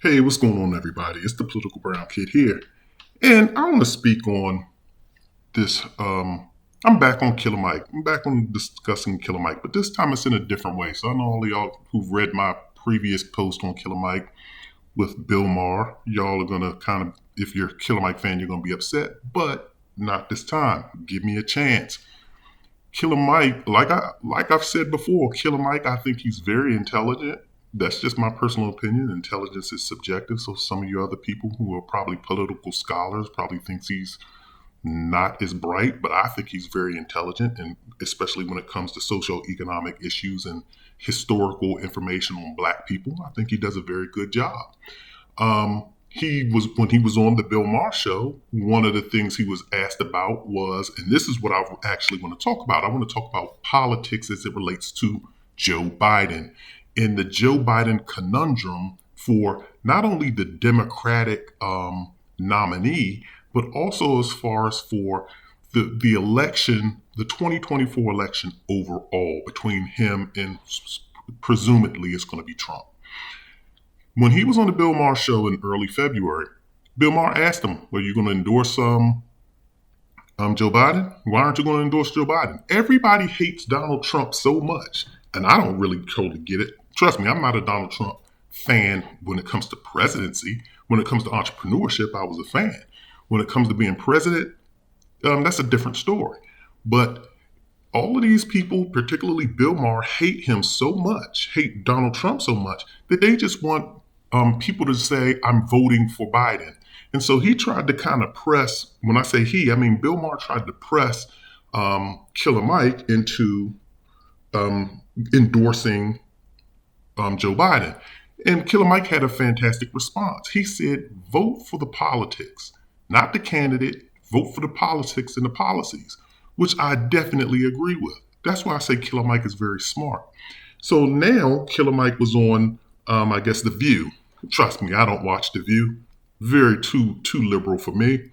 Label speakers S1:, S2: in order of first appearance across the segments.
S1: Hey, what's going on, everybody? It's the Political Brown Kid here. And I want to speak on this. I'm back on Killer Mike. I'm back on discussing Killer Mike, but this time it's in a different way. So I know all of y'all who've read my previous post on Killer Mike with Bill Maher, y'all are going to kind of, if you're a Killer Mike fan, you're going to be upset, but not this time. Give me a chance. Killer Mike, like I've said before, Killer Mike, I think he's very intelligent. That's just my personal opinion. Intelligence is subjective. So some of you other people who are probably political scholars probably thinks he's not as bright, but I think he's very intelligent, and especially when it comes to socio-economic issues and historical information on Black people, I think he does a very good job. He was when he was on the Bill Maher show. One of the things he was asked about was, and this is what I actually want to talk about. I want to talk about politics as it relates to Joe Biden and the Joe Biden conundrum for not only the Democratic nominee, but also as far as for the election, the 2024 election overall between him and presumably it's going to be Trump. When he was on the Bill Maher show in early February, Bill Maher asked him, "Well, you going to endorse Joe Biden? Why aren't you going to endorse Joe Biden?" Everybody hates Donald Trump so much, and I don't really totally get it. Trust me, I'm not a Donald Trump fan when it comes to presidency. When it comes to entrepreneurship, I was a fan. When it comes to being president, that's a different story. But all of these people, particularly Bill Maher, hate him so much, hate Donald Trump so much, that they just want people to say, "I'm voting for Biden." And so he tried to kind of press, when I say he, I mean Bill Maher tried to press Killer Mike into endorsing Joe Biden. And Killer Mike had a fantastic response. He said, "Vote for the politics, not the candidate. Vote for the politics and the policies," which I definitely agree with. That's why I say Killer Mike is very smart. So now Killer Mike was on, I guess, The View. Trust me, I don't watch The View. Very too liberal for me.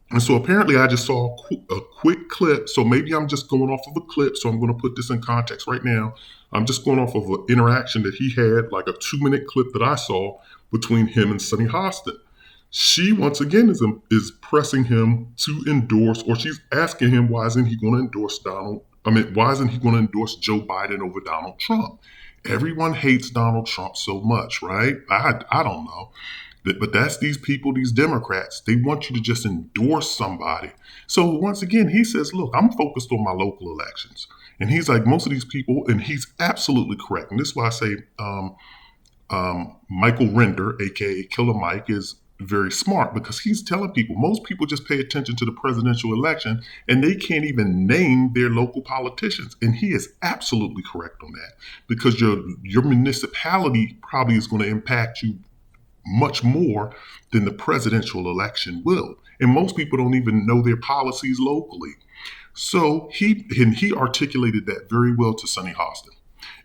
S1: And so apparently I just saw a quick clip. So maybe I'm just going off of a clip. So I'm going to put this in context right now. I'm just going off of an interaction that he had, like a 2-minute clip that I saw between him and Sunny Hostin. She once again is pressing him to endorse, or she's asking him why isn't he going to endorse why isn't he going to endorse Joe Biden over Donald Trump? Everyone hates Donald Trump so much, right? I don't know. But that's these people, these Democrats. They want you to just endorse somebody. So once again, he says, "Look, I'm focused on my local elections." And he's like, most of these people, and he's absolutely correct. And this is why I say Michael Render, aka Killer Mike, is very smart, because he's telling people, most people just pay attention to the presidential election and they can't even name their local politicians. And he is absolutely correct on that, because your municipality probably is going to impact you much more than the presidential election will. And most people don't even know their policies locally. So he articulated that very well to Sunny Hostin.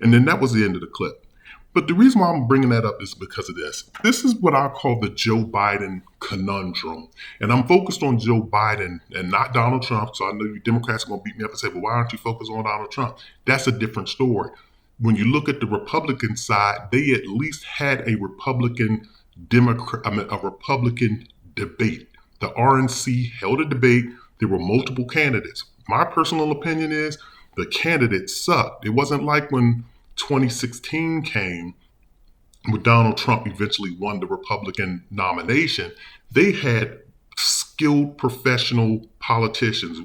S1: And then that was the end of the clip. But the reason why I'm bringing that up is because of this. This is what I call the Joe Biden conundrum. And I'm focused on Joe Biden and not Donald Trump. So I know you Democrats are going to beat me up and say, "Well, why aren't you focused on Donald Trump?" That's a different story. When you look at the Republican side, they at least had a Republican debate. The RNC held a debate. There were multiple candidates. My personal opinion is the candidates sucked. It wasn't like when 2016 came, when Donald Trump eventually won the Republican nomination. They had skilled professional politicians.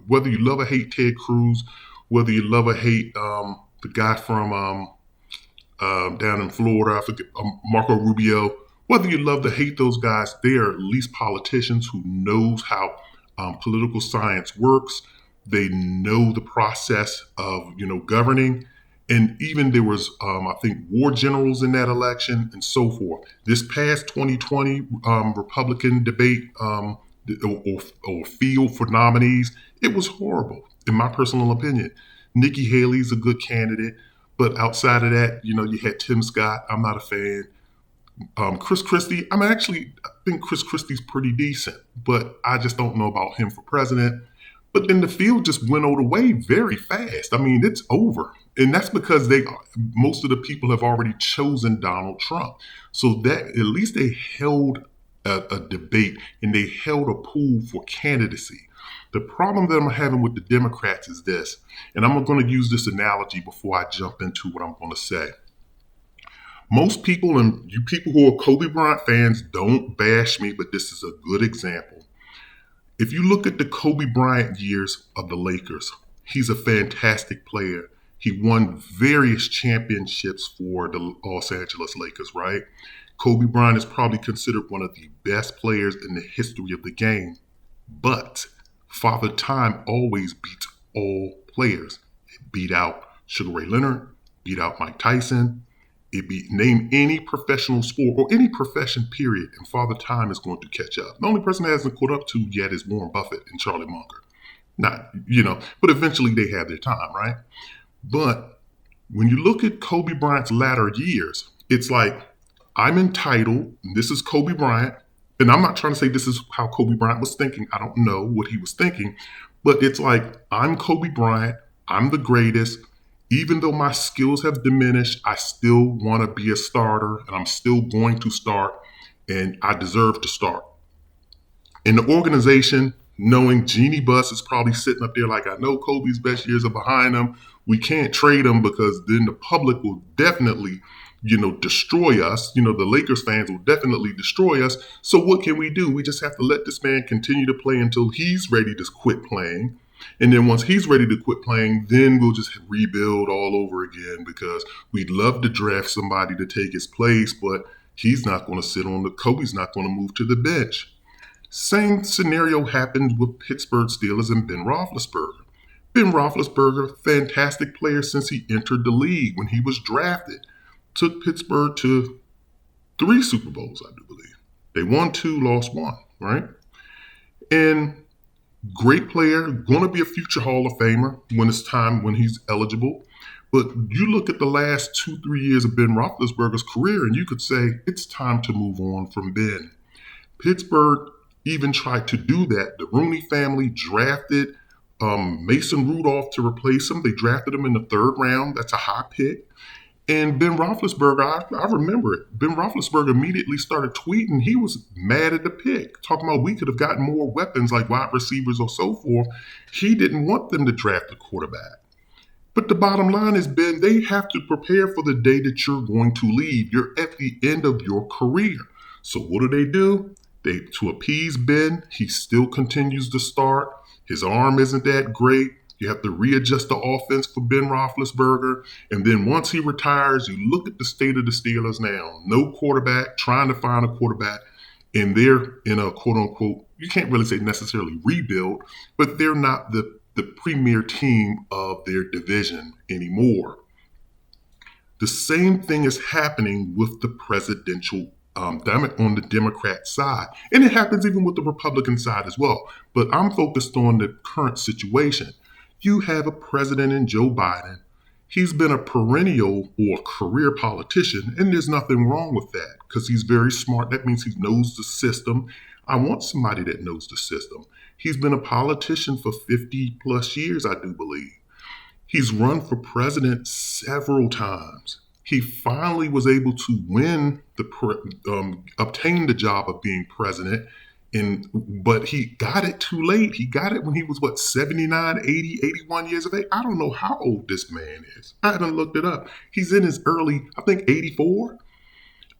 S1: Whether you love or hate Ted Cruz, whether you love or hate the guy from down in Florida, I forget, Marco Rubio. Whether you love to hate those guys, they are at least politicians who knows how political science works. They know the process of governing. And even there was, I think, war generals in that election and so forth. This past 2020 Republican debate or field for nominees, it was horrible, in my personal opinion. Nikki Haley's a good candidate, but outside of that, you had Tim Scott. I'm not a fan. Chris Christie, I think Chris Christie's pretty decent, but I just don't know about him for president. But then the field just went away very fast. I mean, it's over. And that's because most of the people have already chosen Donald Trump. So that at least they held a debate and they held a pool for candidacy. The problem that I'm having with the Democrats is this, and I'm going to use this analogy before I jump into what I'm going to say. Most people, and you people who are Kobe Bryant fans, don't bash me, but this is a good example. If you look at the Kobe Bryant years of the Lakers, he's a fantastic player. He won various championships for the Los Angeles Lakers, right? Kobe Bryant is probably considered one of the best players in the history of the game. But Father Time always beats all players. It beat out Sugar Ray Leonard, beat out Mike Tyson. Name any professional sport or any profession, period, and Father Time is going to catch up. The only person that hasn't caught up to yet is Warren Buffett and Charlie Munger. Not, but eventually they have their time, right? But when you look at Kobe Bryant's latter years, it's like, I'm entitled, and this is Kobe Bryant, and I'm not trying to say this is how Kobe Bryant was thinking. I don't know what he was thinking, but it's like, I'm Kobe Bryant, I'm the greatest. Even though my skills have diminished, I still want to be a starter, and I'm still going to start, and I deserve to start. In the organization, knowing Jeannie Buss is probably sitting up there like, I know Kobe's best years are behind him. We can't trade him because then the public will definitely, destroy us. The Lakers fans will definitely destroy us. So what can we do? We just have to let this man continue to play until he's ready to quit playing. And then once he's ready to quit playing, then we'll just rebuild all over again because we'd love to draft somebody to take his place, but he's not going to sit on Kobe's not going to move to the bench. Same scenario happened with Pittsburgh Steelers and Ben Roethlisberger. Ben Roethlisberger, fantastic player since he entered the league when he was drafted. Took Pittsburgh to 3 Super Bowls, I do believe. They won 2, lost 1, right? And great player, going to be a future Hall of Famer when he's eligible. But you look at the last 2-3 years of Ben Roethlisberger's career, and you could say it's time to move on from Ben. Pittsburgh even tried to do that. The Rooney family drafted Mason Rudolph to replace him. They drafted him in the 3rd round. That's a high pick. And Ben Roethlisberger, I remember it. Ben Roethlisberger immediately started tweeting. He was mad at the pick, talking about we could have gotten more weapons like wide receivers or so forth. He didn't want them to draft a quarterback. But the bottom line is, Ben, they have to prepare for the day that you're going to leave. You're at the end of your career. So what do? To appease Ben, he still continues to start. His arm isn't that great. You have to readjust the offense for Ben Roethlisberger. And then once he retires, you look at the state of the Steelers now. No quarterback, trying to find a quarterback. And they're in a quote-unquote, you can't really say necessarily rebuild, but they're not the premier team of their division anymore. The same thing is happening with the presidential on the Democrat side. And it happens even with the Republican side as well. But I'm focused on the current situation. You have a president in Joe Biden. He's been a perennial or career politician, and there's nothing wrong with that because he's very smart. That means he knows the system. I want somebody that knows the system. He's been a politician for 50 plus years, I do believe. He's run for president several times. He finally was able to obtain the job of being president, but he got it too late. He got it when he was, 79, 80, 81 years of age? I don't know how old this man is. I haven't looked it up. He's in his early, I think 84?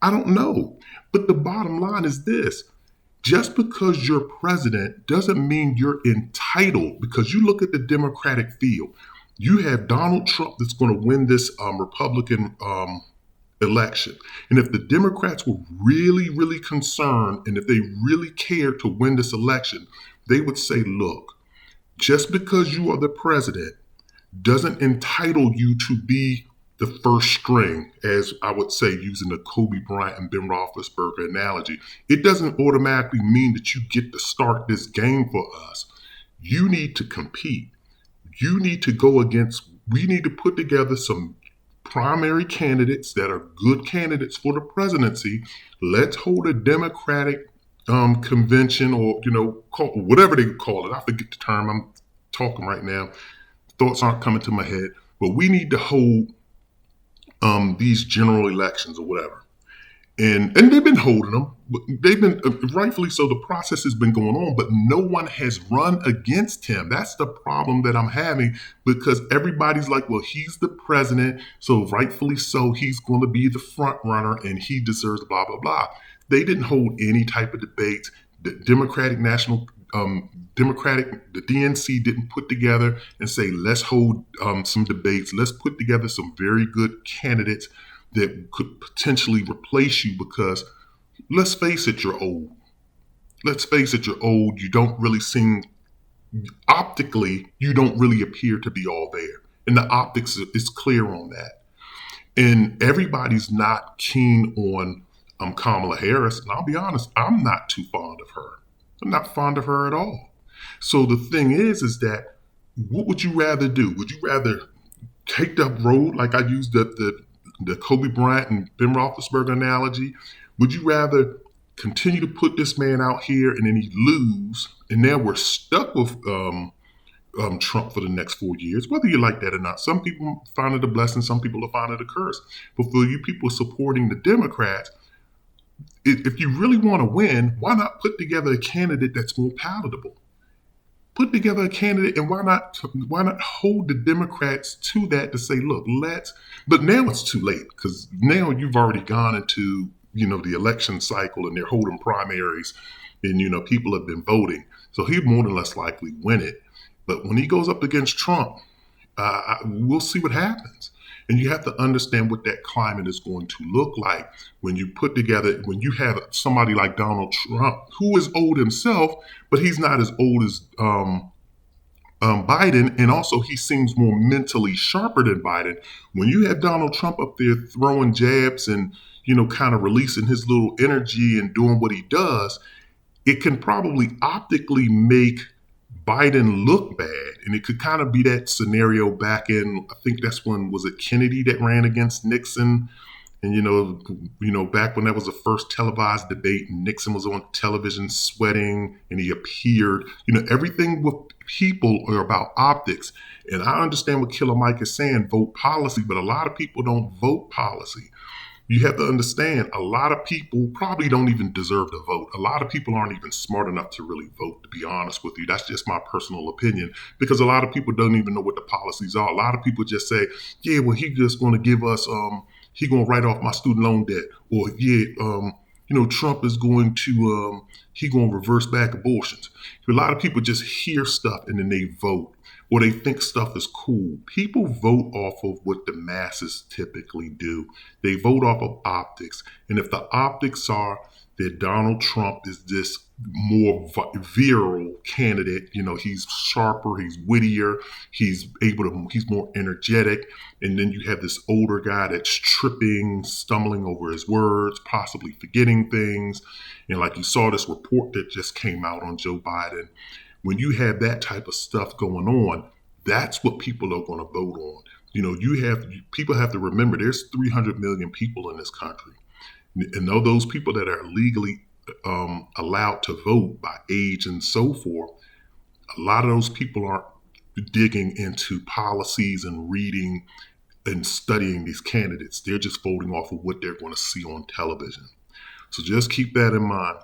S1: I don't know. But the bottom line is this. Just because you're president doesn't mean you're entitled, because you look at the Democratic field. You have Donald Trump that's going to win this Republican election. And if the Democrats were really, really concerned, and if they really cared to win this election, they would say, look, just because you are the president doesn't entitle you to be the first string, as I would say, using the Kobe Bryant and Ben Roethlisberger analogy. It doesn't automatically mean that you get to start this game for us. You need to compete. You need to we need to put together some primary candidates that are good candidates for the presidency. Let's hold a Democratic convention, or, whatever they call it. I forget the term. I'm talking right now. Thoughts aren't coming to my head. but we need to hold these general elections or whatever. And they've been holding them. They've been rightfully so. The process has been going on, but no one has run against him. That's the problem that I'm having, because everybody's like, well, he's the president, so rightfully so, he's going to be the front runner, and he deserves blah blah blah. They didn't hold any type of debates. The the DNC didn't put together and say, let's hold some debates. Let's put together some very good candidates that could potentially replace you, because let's face it, you're old. Let's face it, you're old. You don't really seem, optically, you don't really appear to be all there. And the optics is clear on that. And everybody's not keen on Kamala Harris. And I'll be honest, I'm not too fond of her. I'm not fond of her at all. So the thing is that what would you rather do? Would you rather take the road, like I used the Kobe Bryant and Ben Roethlisberger analogy? Would you rather continue to put this man out here and then he lose, and now we're stuck with Trump for the next 4 years, whether you like that or not? Some people find it a blessing, some people find it a curse. But for you people supporting the Democrats, if you really want to win, why not put together a candidate that's more palatable? Put together a candidate, and why not hold the Democrats to that, to say, look, but now it's too late, because now you've already gone into, the election cycle, and they're holding primaries, and, people have been voting. So he'd more than less likely win it. But when he goes up against Trump, we'll see what happens. And you have to understand what that climate is going to look like when you have somebody like Donald Trump, who is old himself, but he's not as old as Biden. And also he seems more mentally sharper than Biden. When you have Donald Trump up there throwing jabs and, kind of releasing his little energy and doing what he does, it can probably optically make Biden look bad. And it could kind of be that scenario back in, I think that's when, was it Kennedy that ran against Nixon? And back when that was the first televised debate, and Nixon was on television sweating and he appeared. Everything with people are about optics. And I understand what Killer Mike is saying, vote policy, but a lot of people don't vote policy. You have to understand, a lot of people probably don't even deserve to vote. A lot of people aren't even smart enough to really vote, to be honest with you. That's just my personal opinion, because a lot of people don't even know what the policies are. A lot of people just say, yeah, well, he just going to give us, he going to write off my student loan debt. Or, yeah, Trump is going to, he going to reverse back abortions. A lot of people just hear stuff and then they vote, or they think stuff is cool. People vote off of what the masses typically do. They vote off of optics. And if the optics are that Donald Trump is this more virile candidate, he's sharper, he's wittier, he's more energetic. And then you have this older guy that's tripping, stumbling over his words, possibly forgetting things. And like you saw this report that just came out on Joe Biden. When you have that type of stuff going on, that's what people are going to vote on. People have to remember there's 300 million people in this country. And all those people that are legally allowed to vote by age and so forth, a lot of those people aren't digging into policies and reading and studying these candidates. They're just voting off of what they're going to see on television. So just keep that in mind.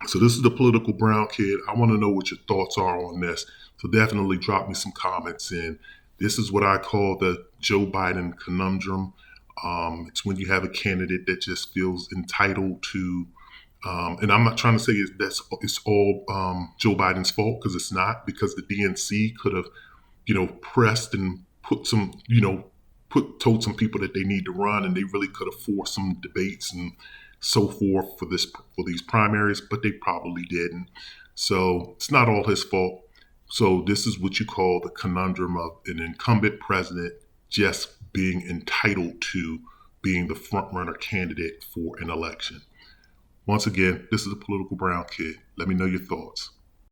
S1: So this is the Political Brown Kid. I want to know what your thoughts are on this. So definitely drop me some comments in. This is what I call the Joe Biden Conundrum. It's when you have a candidate that just feels entitled to, and I'm not trying to say it's all Joe Biden's fault, because it's not, because the DNC could have, pressed and put some, told some people that they need to run, and they really could have forced some debates and so forth for these primaries, but they probably didn't. So it's not all his fault. So this is what you call the conundrum of an incumbent president just being entitled to being the front runner candidate for an election. Once again, this is the Political Brown Kid. Let me know your thoughts.